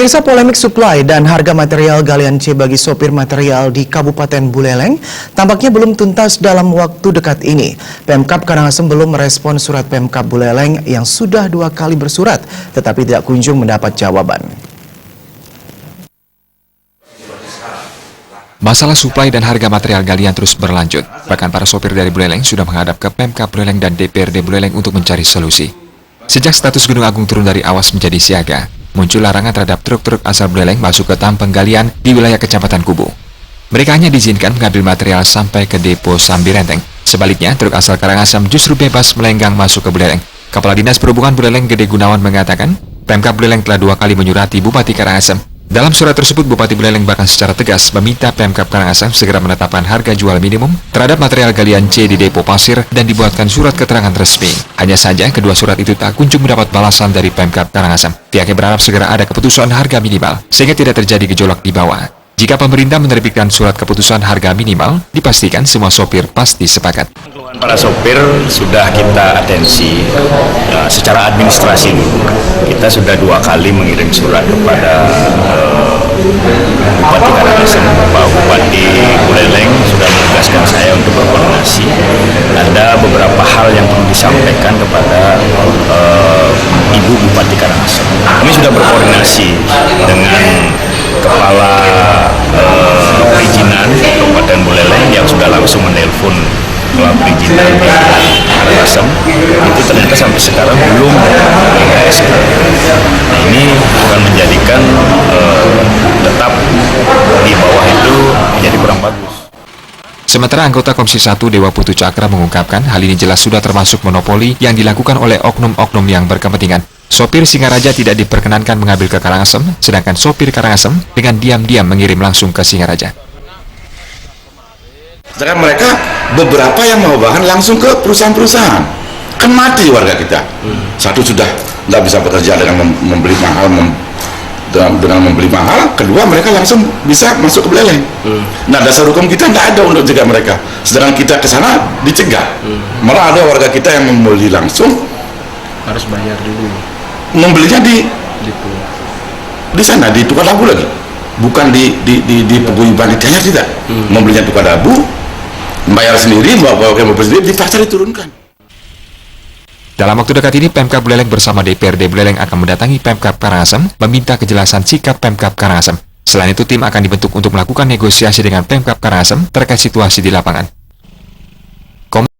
Pemirsa, polemik suplai dan harga material galian C bagi sopir material di Kabupaten Buleleng tampaknya belum tuntas dalam waktu dekat ini. Pemkab Karangasem belum merespon surat Pemkab Buleleng yang sudah 2 kali bersurat tetapi tidak kunjung mendapat jawaban. Masalah suplai dan harga material galian terus berlanjut. Bahkan para sopir dari Buleleng sudah menghadap ke Pemkab Buleleng dan DPRD Buleleng untuk mencari solusi. Sejak status Gunung Agung turun dari awas menjadi siaga, muncul larangan terhadap truk-truk asal Buleleng masuk ke tambang galian di wilayah Kecamatan Kubu. Mereka hanya diizinkan mengambil material sampai ke depo Sambirenteng. Sebaliknya, truk asal Karangasem justru bebas melenggang masuk ke Buleleng. Kepala Dinas Perhubungan Buleleng Gede Gunawan mengatakan, Pemkab Buleleng telah 2 kali menyurati Bupati Karangasem. Dalam surat tersebut, Bupati Buleleng bahkan secara tegas meminta Pemkab Karangasem segera menetapkan harga jual minimum terhadap material galian C di depo pasir dan dibuatkan surat keterangan resmi. Hanya saja, kedua surat itu tak kunjung mendapat balasan dari Pemkab Karangasem. Pihaknya berharap segera ada keputusan harga minimal, sehingga tidak terjadi gejolak di bawah. Jika pemerintah menerbitkan surat keputusan harga minimal, dipastikan semua sopir pasti sepakat. Para sopir sudah kita atensi secara administrasi dulu. Kita sudah 2 kali mengirim surat kepada Bupati Karangasem, Pak Bupati Buleleng sudah menugaskan saya untuk berkoordinasi. Ada beberapa hal yang perlu disampaikan kepada Ibu Bupati Karangasem. Kami sudah berkoordinasi dengan Kepala Perizinan Kabupaten Buleleng yang sudah langsung menelpon Kepala Perizinan di Karangasem. Itu ternyata sampai sekarang belum SK. Nah, ini akan menjadikan tetap di bawah itu menjadi kurang bagus. Sementara anggota Komisi 1 Dewa Putu Cakra mengungkapkan hal ini jelas sudah termasuk monopoli yang dilakukan oleh oknum-oknum yang berkepentingan. Sopir Singaraja tidak diperkenankan mengambil ke Karangasem, sedangkan sopir Karangasem dengan diam-diam mengirim langsung ke Singaraja. Sedangkan mereka beberapa yang mau bahan langsung ke perusahaan-perusahaan, kan mati warga kita. Satu sudah tidak bisa bekerja dengan membeli mahal, dengan membeli mahal. Kedua, mereka langsung bisa masuk ke Buleleng. Nah, dasar hukum kita tidak ada untuk cegah mereka. Sedangkan kita ke sana dicegah. Malah ada warga kita yang membeli langsung harus bayar dulu. Membelinya di sana, di tukar labu lagi, bukan di peguyuban ditanya, tidak. Membelinya tukar labu, bayar sendiri, bawa mobil sendiri, di pasar diturunkan. Dalam waktu dekat ini, Pemkab Buleleng bersama DPRD Buleleng akan mendatangi Pemkab Karangasem meminta kejelasan sikap Pemkab Karangasem. Selain itu, tim akan dibentuk untuk melakukan negosiasi dengan Pemkab Karangasem terkait situasi di lapangan.